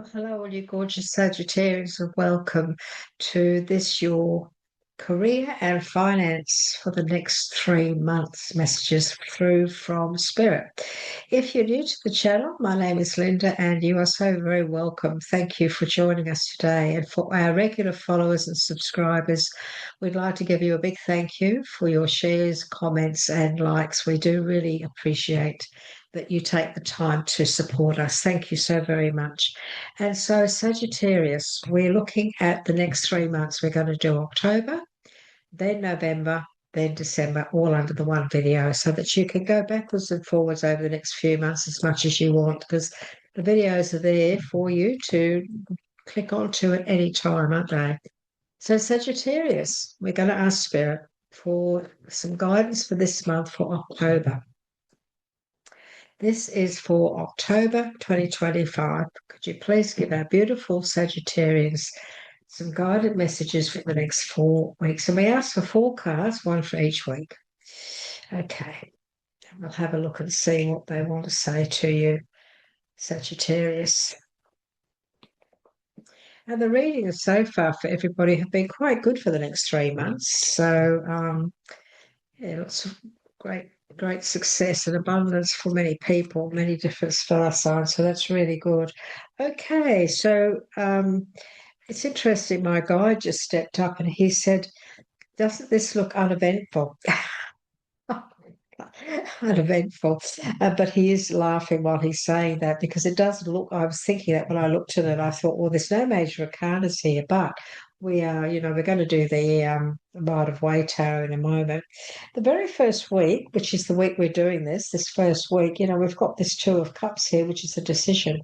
Well, hello, all you gorgeous Sagittarius, and welcome to this your career and finance for the next 3 months. Messages through from Spirit. If you're new to the channel, my name is Linda, and you are so very welcome. Thank you for joining us today. And for our regular followers and subscribers, we'd like to give you a big thank you for your shares, comments, and likes. We do really appreciate that you take the time to support us. Thank you so very much. And so, Sagittarius, we're looking at the next 3 months. We're going to do October, then November, then December, all under the one video, so that you can go backwards and forwards over the next few months as much as you want, because the videos are there for you to click onto at any time, aren't they? So, Sagittarius, we're going to ask Spirit for some guidance for this month for October. This is for October 2025. Could you please give our beautiful Sagittarians some guided messages for the next 4 weeks? And we ask for 4 cards, one for each week. Okay. And we'll have a look and see what they want to say to you, Sagittarius. And the readings so far for everybody have been quite good for the next 3 months. So, yeah, lots of great success and abundance for many people, many different star signs. So that's really good. Okay, so it's interesting. My guide just stepped up and he said, "Doesn't this look uneventful?" Uneventful, but he is laughing while he's saying that, because it does look, I was thinking that when I looked at it, I thought, well, there's no major arcanas here, but we are, we're going to do the Ride of Way Tarot in a moment. The very first week, which is the week we're doing this first week, we've got this Two of Cups here, which is a decision.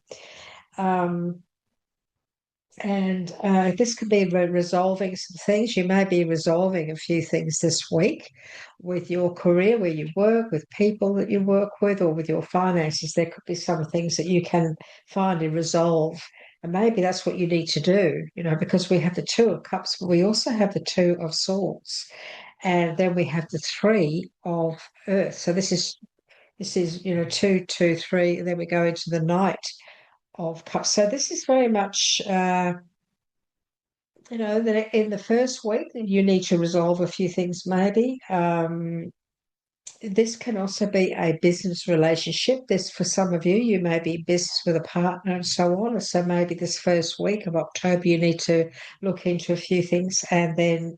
And this could be resolving some things. You may be resolving a few things this week with your career, where you work, with people that you work with, or with your finances. There could be some things that you can finally resolve. And maybe that's what you need to do, because we have the Two of Cups, but we also have the Two of Swords. And then we have the Three of Earth. So this is, two, two, three, and then we go into the Knight of Cups. So this is very much, that in the first week, you need to resolve a few things, maybe. This can also be a business relationship. This, for some of you, you may be business with a partner and so on. So maybe this first week of October, you need to look into a few things and then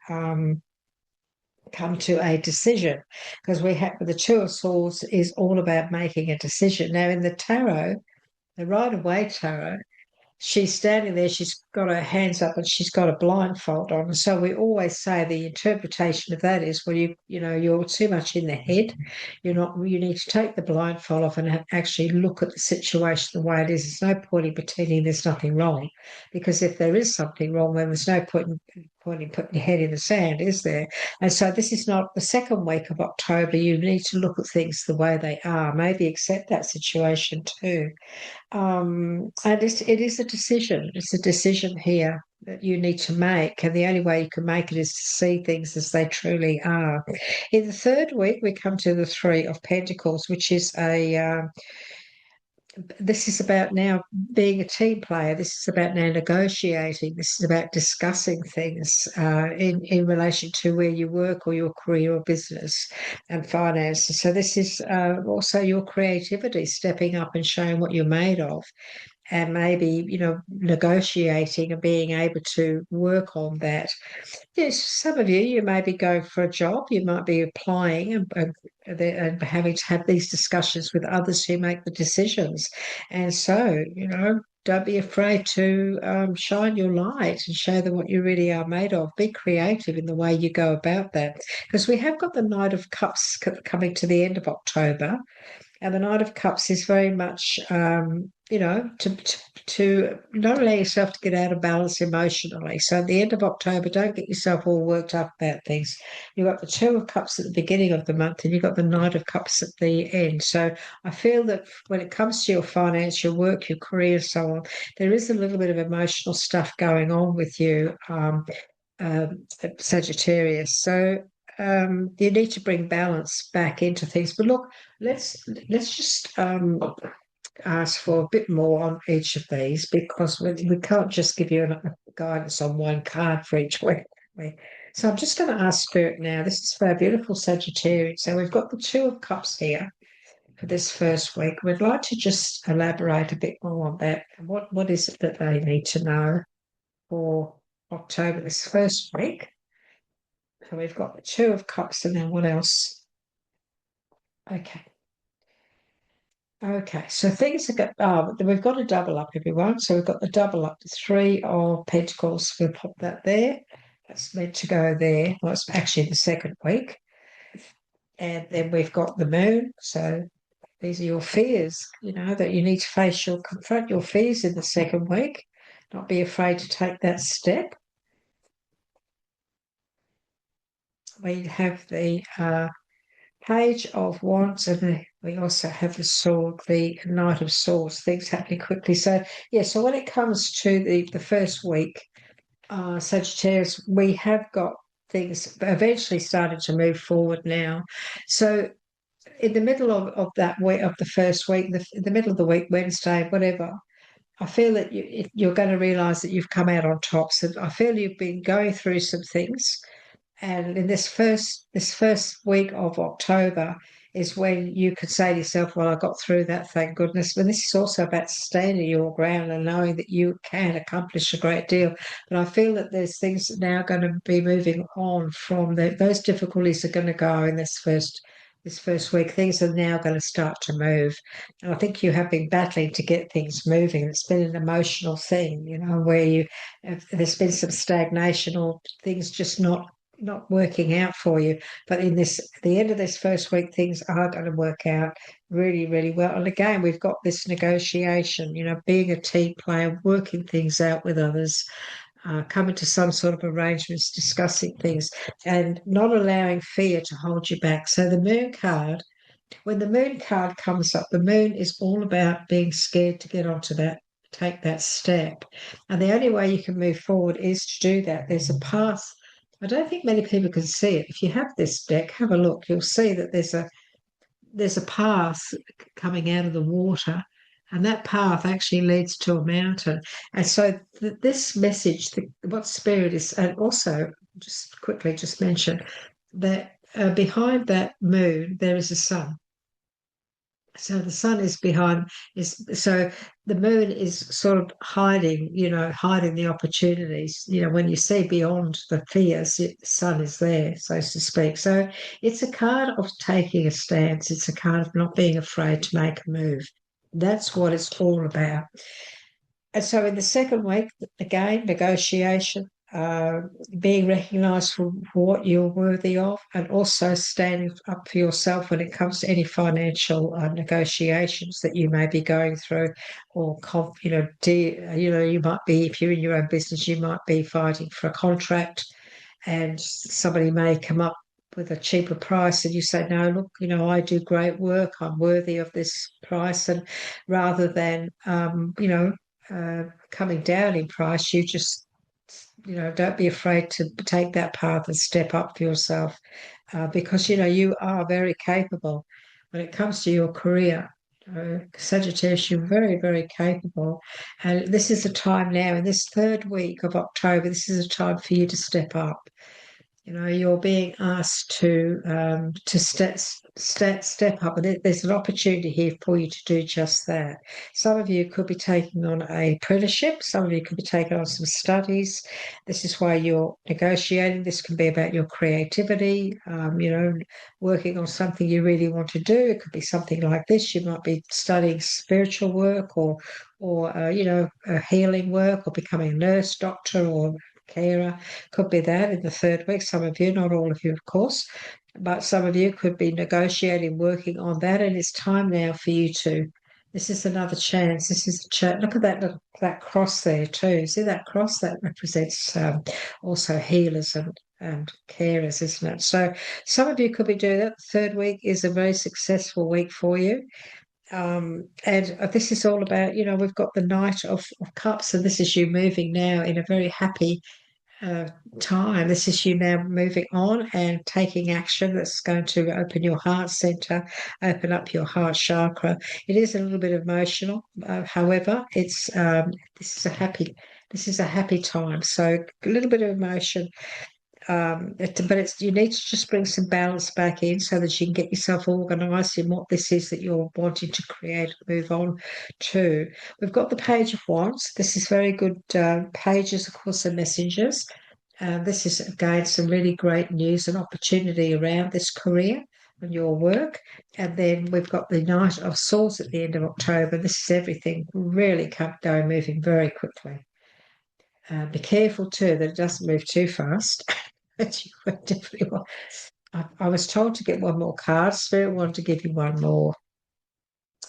come to a decision, because we have the Two of Swords is all about making a decision. Now, in the tarot, the Rider-Waite Tarot, she's standing there, she's got her hands up and she's got a blindfold on. So we always say the interpretation of that is, well, you're too much in the head. You need to take the blindfold off and actually look at the situation the way it is. There's no point in pretending there's nothing wrong, because if there is something wrong, then there's no point in putting your head in the sand, is there? And so this is not the second week of October. You need to look at things the way they are, maybe accept that situation too. And it is a decision. It's a decision here that you need to make. And the only way you can make it is to see things as they truly are. In the third week, we come to the Three of Pentacles, which is this is about now being a team player. This is about now negotiating. This is about discussing things in relation to where you work or your career or business and finances. So this is also your creativity stepping up and showing what you're made of, and maybe, negotiating and being able to work on that. Yes, some of you may be going for a job, you might be applying and having to have these discussions with others who make the decisions. And so, don't be afraid to shine your light and show them what you really are made of. Be creative in the way you go about that, because we have got the Knight of Cups coming to the end of October. And the Knight of Cups is very much, to not allow yourself to get out of balance emotionally. So at the end of October, don't get yourself all worked up about things. You've got the Two of Cups at the beginning of the month, and you've got the Knight of Cups at the end. So I feel that when it comes to your finance, your work, your career, and so on, there is a little bit of emotional stuff going on with you, Sagittarius. So you need to bring balance back into things. But look, let's just ask for a bit more on each of these because we can't just give you a guidance on one card for each week. So I'm just going to ask Spirit now. This is for our beautiful Sagittarius. So we've got the Two of Cups here for this first week. We'd like to just elaborate a bit more on that. What is it that they need to know for October, this first week? So we've got the Two of Cups, and then what else? Okay. Okay, so things are we've got a double up, everyone. So we've got the double up, the Three of Pentacles. We'll pop that there. That's meant to go there. Well, it's actually the second week. And then we've got the moon. So these are your fears, that you need to confront your fears in the second week. Not be afraid to take that step. We have the Page of Wands, and we also have the Sword, the Knight of Swords, things happening quickly. So, yeah, so when it comes to the first week, Sagittarius, we have got things eventually started to move forward now. So in the middle of that week, of the first week, in the middle of the week, Wednesday, whatever, I feel that you're going to realize that you've come out on top. So I feel you've been going through some things, and in this first week of October is when you could say to yourself, well, I got through that, thank goodness. But this is also about standing your ground and knowing that you can accomplish a great deal. But I feel that there's things now going to be moving on from those difficulties are going to go in this first week. Things are now going to start to move. And I think you have been battling to get things moving. It's been an emotional thing, where there's been some stagnation or things just not working out for you. But the end of this first week, things are going to work out really, really well. And again, we've got this negotiation, being a team player, working things out with others, coming to some sort of arrangements, discussing things, and not allowing fear to hold you back. So the moon card, when the moon card comes up, the moon is all about being scared to get onto that, take that step. And the only way you can move forward is to do that. There's a path. I don't think many people can see it. If you have this deck, have a look. You'll see that there's a path coming out of the water, and that path actually leads to a mountain. And so this message, what Spirit is, and also just quickly just mention that behind that moon there is a sun. So the sun is behind, so the moon is sort of hiding the opportunities. When you see beyond the fears, the sun is there, so to speak. So it's a card of taking a stance. It's a card of not being afraid to make a move. That's what it's all about. And so in the second week, again, negotiation, being recognised for what you're worthy of, and also standing up for yourself when it comes to any financial negotiations that you may be going through, or you might be, if you're in your own business, you might be fighting for a contract, and somebody may come up with a cheaper price, and you say, no, look, I do great work, I'm worthy of this price, and rather than coming down in price, you just don't be afraid to take that path and step up for yourself, because you are very capable when it comes to your career. Sagittarius, you're very, very capable, and this is a time now in this third week of October. This is a time for you to step up. You're being asked to step up, and there's an opportunity here for you to do just that. Some of you could be taking on an apprenticeship. Some of you could be taking on some studies. This is why you're negotiating. This can be about your creativity, working on something you really want to do. It could be something like this. You might be studying spiritual work, or healing work, or becoming a nurse, doctor, or carer. Could be that in the third week. Some of you, not all of you, of course, but some of you could be negotiating, working on that. And it's time now for you to. This is another chance. This is a chance. Look at that cross there too. See that cross? That represents also healers and carers, isn't it? So some of you could be doing that. The third week is a very successful week for you. And this is all about, we've got the Knight of Cups, and this is you moving now in a very happy time. This is you now moving on and taking action that's going to open your heart center, open up your heart chakra. It is a little bit emotional, however, it's this is a happy time. So a little bit of emotion, but it's you need to just bring some balance back in so that you can get yourself organized in what this is that you're wanting to create and move on to. We've got the Page of Wands. This is very good. Pages, of course, are messengers. This is again some really great news and opportunity around this career and your work. And then we've got the Knight of Swords at the end of October. This is everything really going moving very quickly. Be careful too that it doesn't move too fast. But you definitely want. I was told to get one more card. Spirit wanted to give you one more.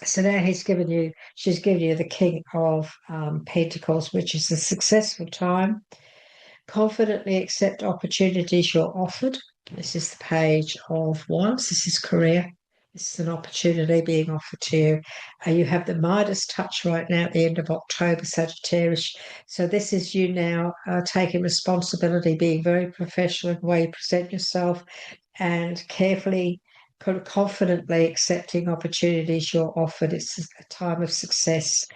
So now she's given you the King of Pentacles, which is a successful time. Confidently accept opportunities you're offered. This is the Page of Wands. This is career. This is an opportunity being offered to you. You have the Midas touch right now at the end of October, Sagittarius. So this is you now taking responsibility, being very professional in the way you present yourself, and carefully, confidently accepting opportunities you're offered. It's a time of success,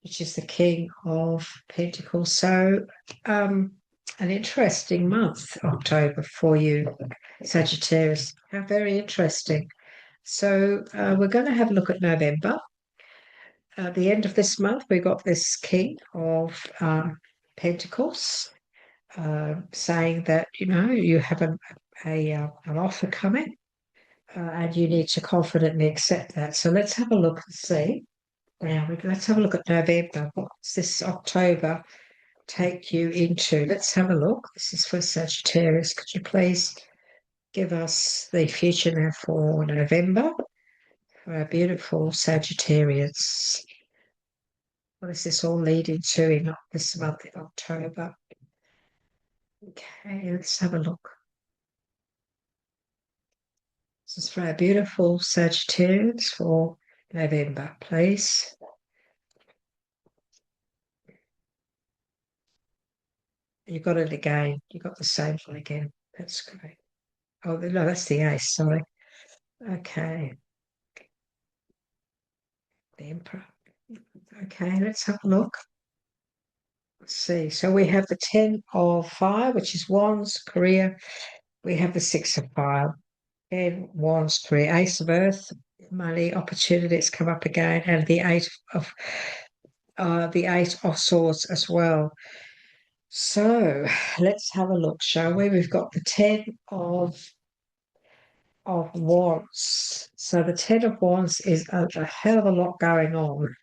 which is the King of Pentacles. So an interesting month, October, for you, Sagittarius. How very interesting. So we're going to have a look at November. At the end of this month, we got this King of Pentacles saying that, you have an offer coming and you need to confidently accept that. So let's have a look and see. Now, let's have a look at November. What's this October take you into? Let's have a look. This is for Sagittarius. Could you please give us the future now for November for our beautiful Sagittarius? What is this all leading to in this month in October? Okay, let's have a look. This is for our beautiful Sagittarius for November, please. You got it again. You got the same one again. That's great. Oh, no, that's the ace, sorry. Okay. The Emperor. Okay, let's have a look. Let's see. So we have the 10 of Fire, which is Wands, career. We have the 6 of Fire, and Wands, career. Ace of Earth, money, opportunities come up again, and the 8 of Swords as well. So let's have a look, shall we? We've got the 10 of Wands. So the 10 of Wands is a hell of a lot going on.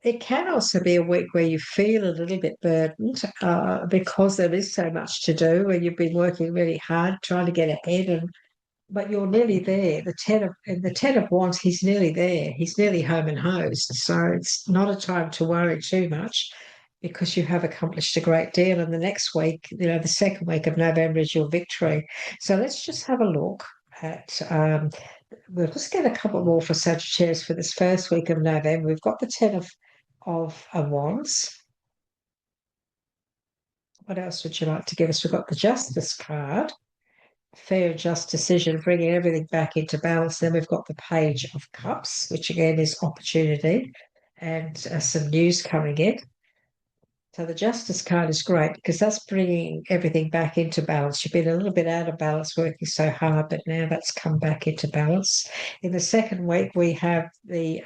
It can also be a week where you feel a little bit burdened because there is so much to do, where you've been working really hard trying to get ahead, but you're nearly there. The 10 of Wands, he's nearly there. He's nearly home and hosed. So it's not a time to worry too much because you have accomplished a great deal. And the next week, the second week of November is your victory. So let's just have a look at we'll just get a couple more for Sagittarius for this first week of November. We've got the 10 of Wands. What else would you like to give us? We've got the Justice card. Fair and just decision, bringing everything back into balance. Then we've got the Page of Cups, which again is opportunity and some news coming in. So the Justice card is great because that's bringing everything back into balance. You've been a little bit out of balance working so hard, but now that's come back into balance. In the second week, we have the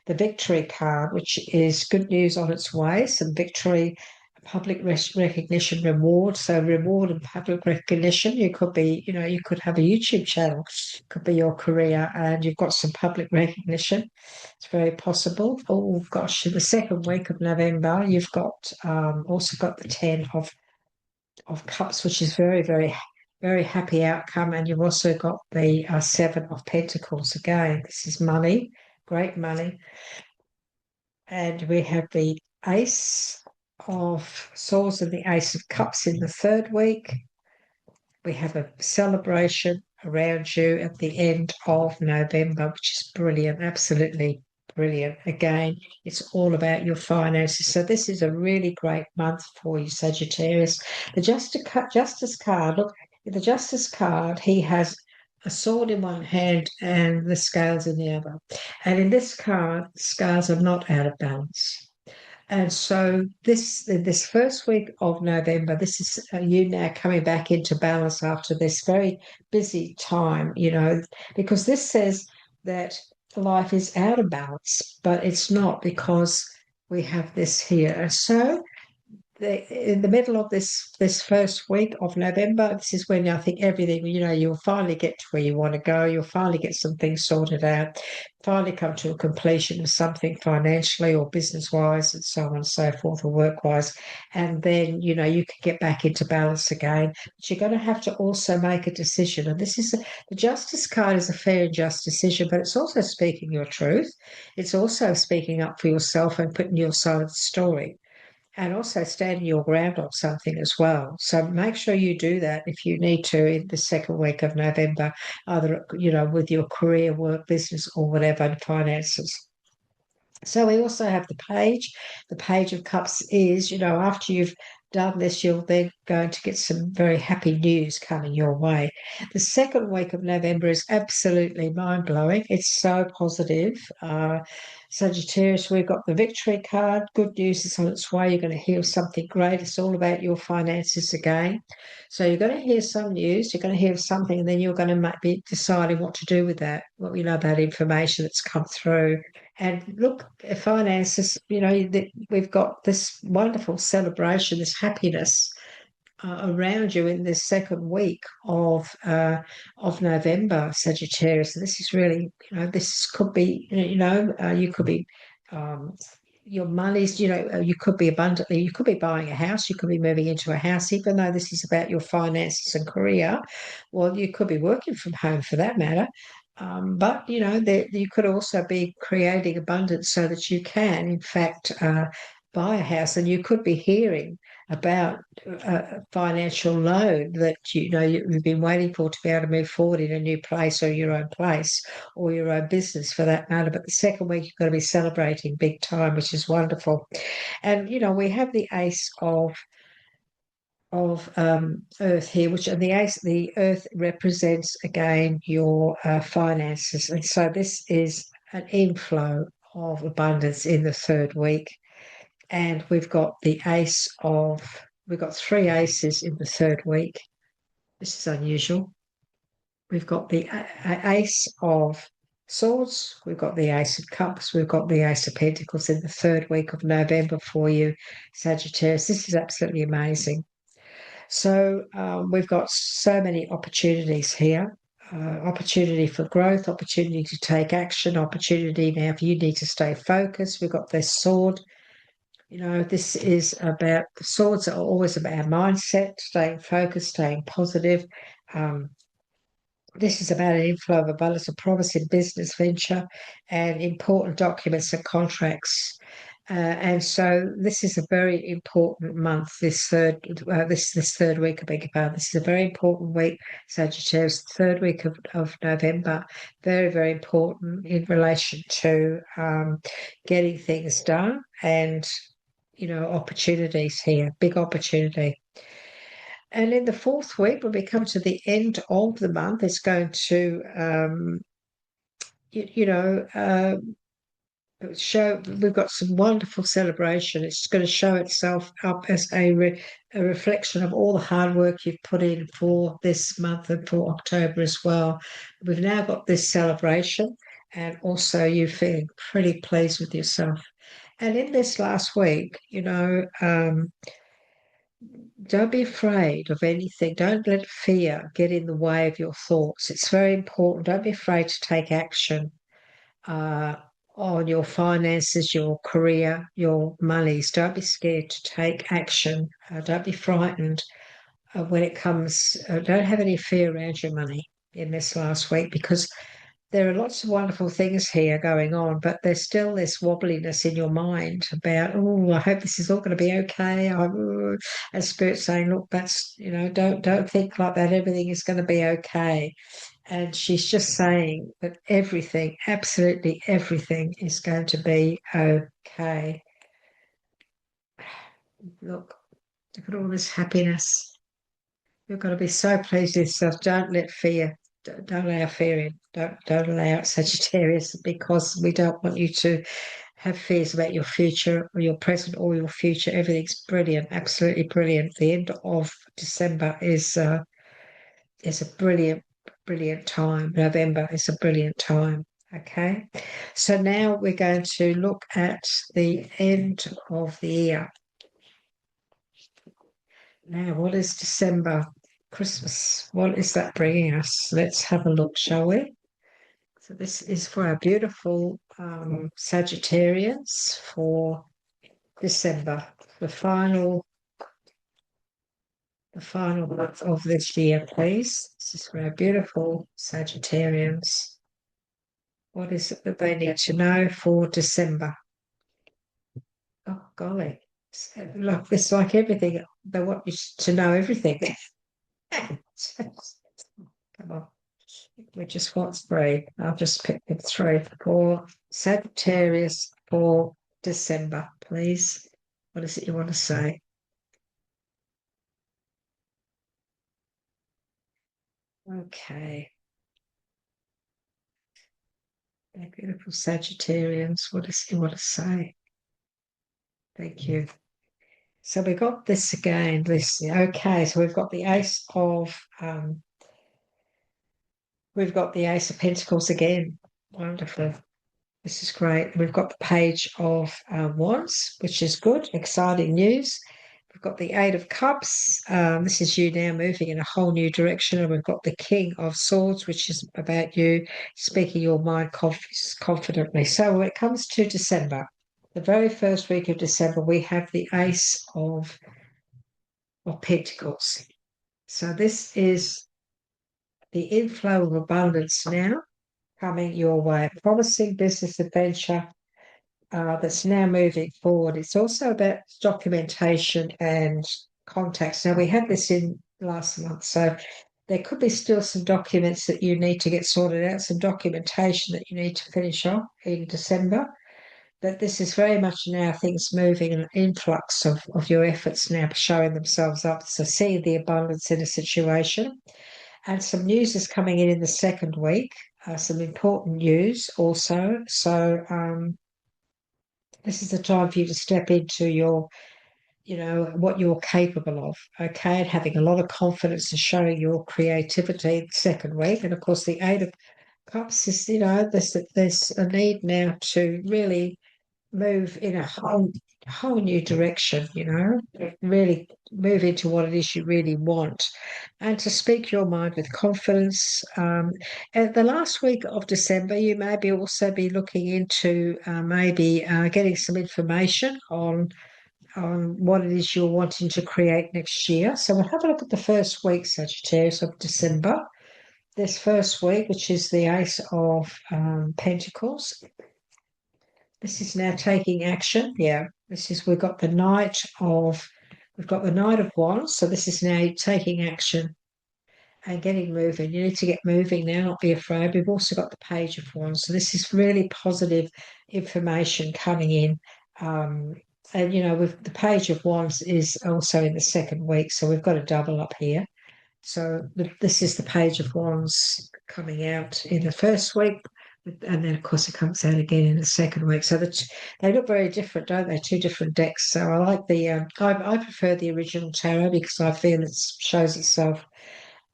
Victory card, which is good news on its way, some victory, public recognition, reward. So reward and public recognition. You could be, you could have a YouTube channel, could be your career, and you've got some public recognition. It's very possible. Oh gosh, in the second week of November, you've got also got the 10 of Cups, which is very, very, very happy outcome. And you've also got the 7 of Pentacles. Again, this is money, great money. And we have the Ace of Swords and the Ace of Cups in the third week. We have a celebration around you at the end of November, which is brilliant, absolutely brilliant. Again, it's all about your finances. So this is a really great month for you, Sagittarius. The Justice card, look, the Justice card, he has a sword in one hand and the scales in the other. And in this card, the scales are not out of balance. And so this first week of November, this is you now coming back into balance after this very busy time, because this says that life is out of balance, but it's not because we have this here. So in the middle of this first week of November, this is when I think everything, you'll finally get to where you want to go. You'll finally get some things sorted out, finally come to a completion of something financially or business wise, and so on and so forth, or work wise. And then, you can get back into balance again. But you're going to have to also make a decision. And this is the Justice card is a fair and just decision, but it's also speaking your truth. It's also speaking up for yourself and putting your side of the story, and also standing your ground on something as well. So make sure you do that if you need to in the second week of November, either, with your career, work, business, or whatever, and finances. So we also have the page. The Page of Cups is, after you've done this, you're then going to get some very happy news coming your way. The second week of November is absolutely mind-blowing. It's so positive. Sagittarius, we've got the Victory card. Good news is on its way. You're going to hear something great. It's all about your finances again. So you're going to hear some news. You're going to hear something, and then you're going to be deciding what to do with that. That information that's come through. And look, finances, we've got this wonderful celebration, this happiness around you in this second week of November, Sagittarius. And this is really, this could be, you could be your money's, you could be abundantly, you could be buying a house, you could be moving into a house, even though this is about your finances and career. Well, you could be working from home for that matter. But you could also be creating abundance so that you can, in fact, buy a house, and you could be hearing about a financial loan that you've been waiting for to be able to move forward in a new place, or your own place, or your own business for that matter. But the second week you've got to be celebrating big time, which is wonderful. And we have the Ace of Earth here, which the Earth represents again your finances, and so this is an inflow of abundance in the third week. And we've got we've got three aces in the third week. This is unusual. We've got the Ace of Swords, we've got the Ace of Cups, we've got the Ace of Pentacles in the third week of November for you, Sagittarius. This is absolutely amazing. So we've got so many opportunities here. Opportunity for growth, opportunity to take action, opportunity now if you need to stay focused. We've got this sword. This is about, the swords are always about our mindset, staying focused, staying positive. This is about an inflow of abundance, a promising business venture, and important documents and contracts. And so this is a very important month. This third week, I beg your pardon. This is a very important week, Sagittarius. Third week of November, very, very important in relation to getting things done, and opportunities here, big opportunity. And in the fourth week, when we come to the end of the month, it's going to, show, we've got some wonderful celebration. It's going to show itself up as a reflection of all the hard work you've put in for this month and for October as well. We've now got this celebration, and also you feeling pretty pleased with yourself. And in this last week, don't be afraid of anything. Don't let fear get in the way of your thoughts. It's very important. Don't be afraid to take action on your finances, your career, your monies. Don't be scared to take action. Don't be frightened when it comes. Don't have any fear around your money in this last week, because there are lots of wonderful things here going on, but there's still this wobbliness in your mind about, oh, I hope this is all going to be okay. And Spirit saying, look, that's, don't think like that. Everything is going to be okay. And she's just saying that everything, absolutely everything, is going to be okay. Look at all this happiness. You've got to be so pleased with yourself. Don't let fear, don't allow fear in. Don't allow it, Sagittarius, because we don't want you to have fears about your future or your present or your future. Everything's brilliant, absolutely brilliant. The end of December is a brilliant time. November is a brilliant time. Okay, so now we're going to look at the end of the year. Now, what is December? Christmas. What is that bringing us? Let's have a look, shall we? So this is for our beautiful Sagittarians for December, the final month of this year, please. This is for our beautiful Sagittarians. What is it that they need to know for December? Oh, golly. Look, it's like everything. They want you to know everything. Come on. We just want three. I'll just pick the three for Sagittarius for December, please. What is it you want to say? Okay. They're beautiful Sagittarians. What does he want to say? Thank you. So we got this again, this. Okay, so we've got the we've got the Ace of Pentacles again. Wonderful. This is great. We've got the Page of Wands, which is good, exciting news. We've got the Eight of Cups. This is you now moving in a whole new direction. And we've got the King of Swords, which is about you speaking your mind confidently. So when it comes to December, the very first week of December, we have the Ace of Pentacles. So this is the inflow of abundance now coming your way. Promising business adventure that's now moving forward. It's also about documentation and contacts. Now, we had this in last month, so there could be still some documents that you need to get sorted out, some documentation that you need to finish off in December. But this is very much now things moving, an influx of your efforts now showing themselves up. So see the abundance in a situation. And some news is coming in the second week, some important news also. So this is the time for you to step into your, what you're capable of, okay, and having a lot of confidence and showing your creativity the second week. And of course, the Eight of Cups is, there's a need now to really move in a whole new direction, really move into what it is you really want and to speak your mind with confidence. At the last week of December, you maybe also be looking into maybe getting some information on what it is you're wanting to create next year. So we'll have a look at the first week, Sagittarius, of December. This first week, which is the Ace of Pentacles. This is now taking action. Yeah, we've got the Knight of Wands. So this is now taking action and getting moving. You need to get moving now, not be afraid. We've also got the Page of Wands. So this is really positive information coming in. And with the Page of Wands is also in the second week. So we've got a double up here. So this is the Page of Wands coming out in the first week. And then, of course, it comes out again in the second week. So they look very different, don't they? Two different decks. So I like I prefer the original tarot because I feel it shows itself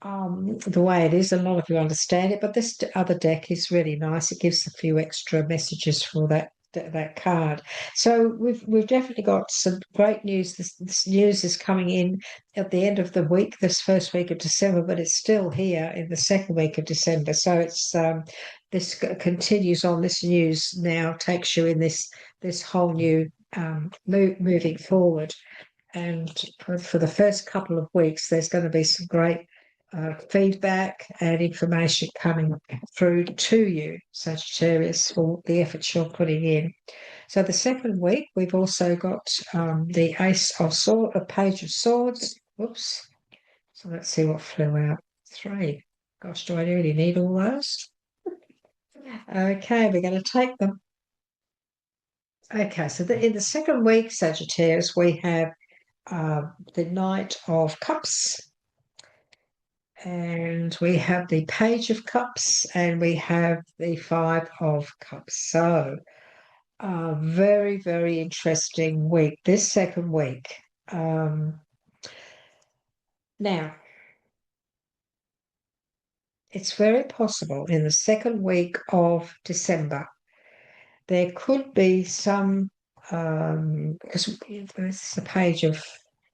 the way it is. A lot of you understand it, but this other deck is really nice. It gives a few extra messages for that card. So we've definitely got some great news. This news is coming in at the end of the week, this first week of December, but it's still here in the second week of December. So it's this continues on. This news now takes you in this whole new moving forward. And for the first couple of weeks, there's going to be some great feedback and information coming through to you, Sagittarius, for the efforts you're putting in. So the second week, we've also got the Ace of Swords, a Page of Swords. Whoops. So let's see what flew out. 3. Gosh, do I really need all those? Okay, we're going to take them. Okay, so in the second week, Sagittarius, we have the Knight of Cups, and we have the Page of Cups, and we have the Five of Cups. So, very, very interesting week, this second week. Now, it's very possible in the second week of December there could be some because this is the page of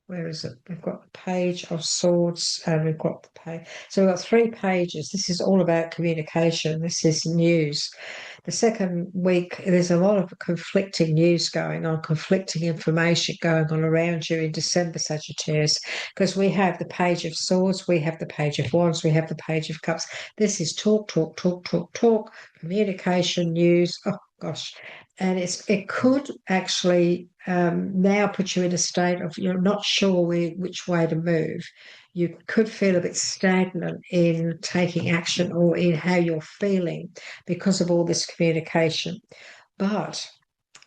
where is it? We've got the page of swords and we've got the page. So we've got 3 pages. This is all about communication. This is news. The second week, there's a lot of conflicting news going on, conflicting information going on around you in December, Sagittarius, because we have the page of swords, we have the page of wands, we have the page of cups. This is talk, talk, talk, talk, talk, communication, news. Oh gosh. And it could actually now put you in a state of you're not sure which way to move. You could feel a bit stagnant in taking action or in how you're feeling because of all this communication. But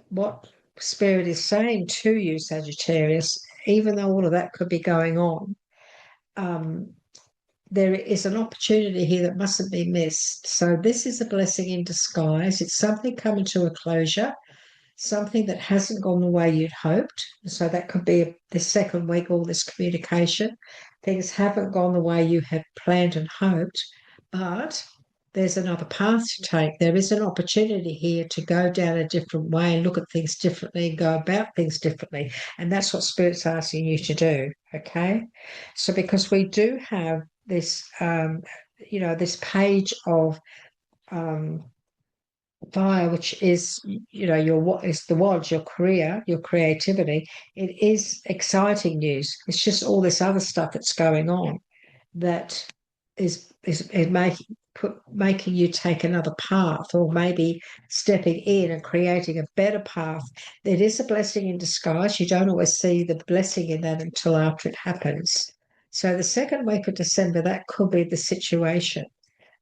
what Spirit is saying to you, Sagittarius, even though all of that could be going on, there is an opportunity here that mustn't be missed. So this is a blessing in disguise. It's something coming to a closure, something that hasn't gone the way you'd hoped. So that could be the second week, all this communication. Things haven't gone the way you had planned and hoped, but there's another path to take. There is an opportunity here to go down a different way and look at things differently and go about things differently. And that's what Spirit's asking you to do. Okay. So because we do have this, this page of fire, which is, what is the wands, your career, your creativity. It is exciting news. It's just all this other stuff that's going on that is making you take another path, or maybe stepping in and creating a better path. It is a blessing in disguise. You don't always see the blessing in that until after it happens. So the second week of December, that could be the situation.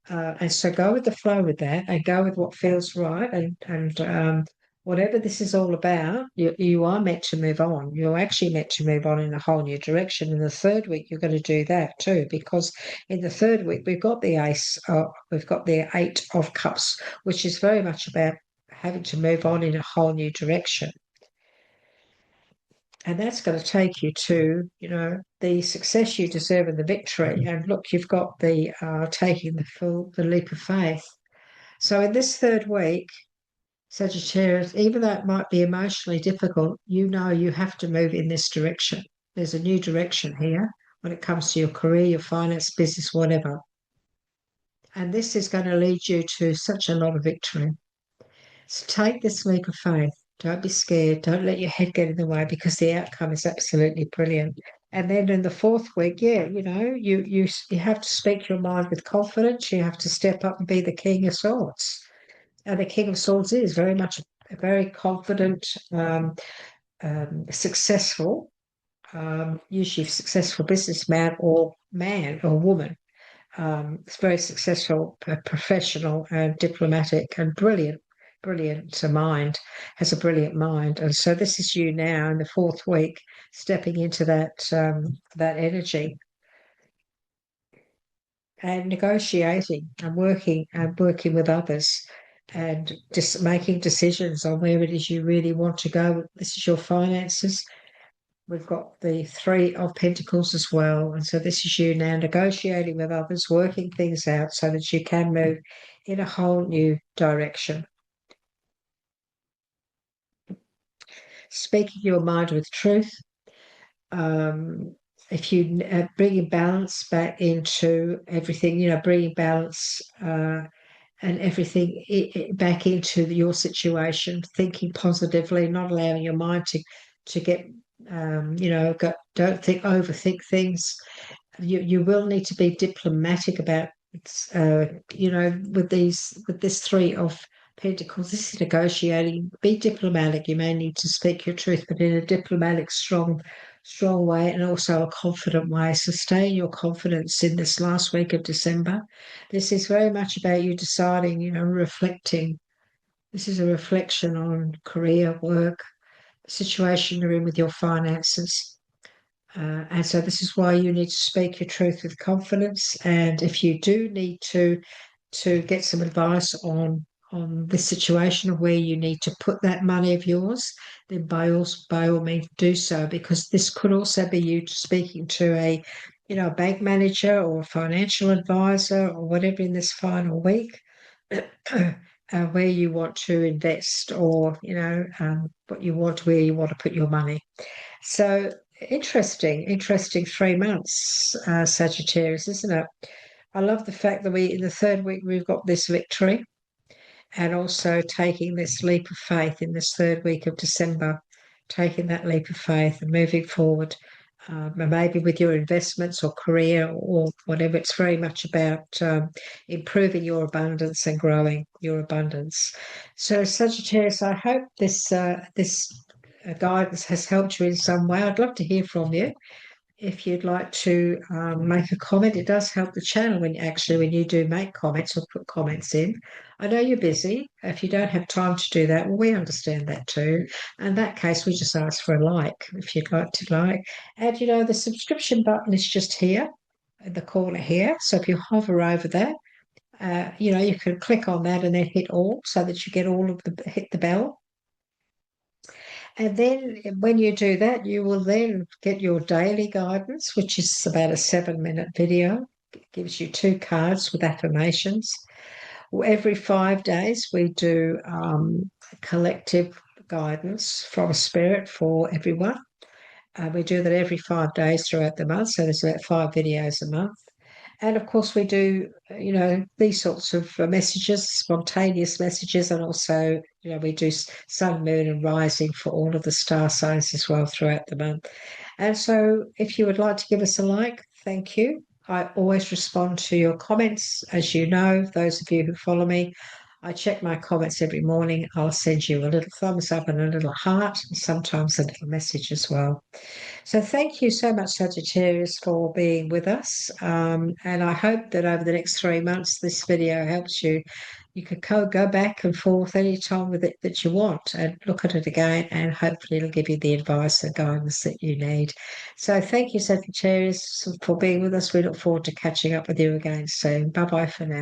And so go with the flow with that and go with what feels right. And whatever this is all about, you are meant to move on. You're actually meant to move on in a whole new direction. In the third week, you're going to do that too, because in the third week, we've got the we've got the Eight of Cups, which is very much about having to move on in a whole new direction. And that's going to take you to, the success you deserve and the victory. And look, you've got the taking the leap of faith. So in this third week, Sagittarius, even though it might be emotionally difficult, you have to move in this direction. There's a new direction here when it comes to your career, your finance, business, whatever. And this is going to lead you to such a lot of victory. So take this leap of faith. Don't be scared. Don't let your head get in the way, because the outcome is absolutely brilliant. And then in the fourth week, you have to speak your mind with confidence. You have to step up and be the King of Swords. And the King of Swords is very much a very confident, successful, usually successful businessman or man or woman. It's very successful, professional and diplomatic and brilliant mind, has a brilliant mind. And so this is you now in the fourth week, stepping into that energy and negotiating and working with others and just making decisions on where it is you really want to go. This is your finances. We've got the Three of Pentacles as well. And so this is you now negotiating with others, working things out so that you can move in a whole new direction. Speaking your mind with truth. If you bringing balance back into everything, bringing balance and everything back into your situation, thinking positively, not allowing your mind to get don't overthink things. You will need to be diplomatic about with this Three of Pentacles. This is negotiating. Be diplomatic. You may need to speak your truth, but in a diplomatic, strong, strong way and also a confident way. Sustain your confidence in this last week of December. This is very much about you deciding, reflecting. This is a reflection on career, work, the situation you're in with your finances. And so this is why you need to speak your truth with confidence. And if you do need to get some advice on this situation of where you need to put that money of yours, then by all means do so, because this could also be you speaking to a bank manager or a financial advisor or whatever in this final week. Where you want to invest, or what you want, where you want to put your money. So interesting 3 months, Sagittarius, isn't it? I love the fact that in the third week we've got this victory, and also taking this leap of faith in this third week of December, taking that leap of faith and moving forward, maybe with your investments or career or whatever. It's very much about improving your abundance and growing your abundance. So, Sagittarius, I hope this guidance has helped you in some way. I'd love to hear from you. If you'd like to make a comment, it does help the channel when you do make comments or put comments in. I know you're busy. If you don't have time to do that, well, we understand that too. In that case, we just ask for a like if you'd like to like. And the subscription button is just here in the corner here. So if you hover over that, you can click on that and then hit all so that you get hit the bell. And then when you do that, you will then get your daily guidance, which is about a 7-minute video. It gives you 2 cards with affirmations. Every 5 days, we do collective guidance from Spirit for everyone. We do that every 5 days throughout the month. So there's about 5 videos a month. And of course, we do, these sorts of messages, spontaneous messages, and also, we do sun, moon, and rising for all of the star signs as well throughout the month. And so, if you would like to give us a like, thank you. I always respond to your comments, as you know, those of you who follow me. I check my comments every morning. I'll send you a little thumbs up and a little heart, and sometimes a little message as well. So thank you so much, Sagittarius, for being with us. And I hope that over the next 3 months, this video helps you. You can go back and forth any time with it that you want and look at it again, and hopefully it'll give you the advice and guidance that you need. So thank you, Sagittarius, for being with us. We look forward to catching up with you again soon. Bye-bye for now.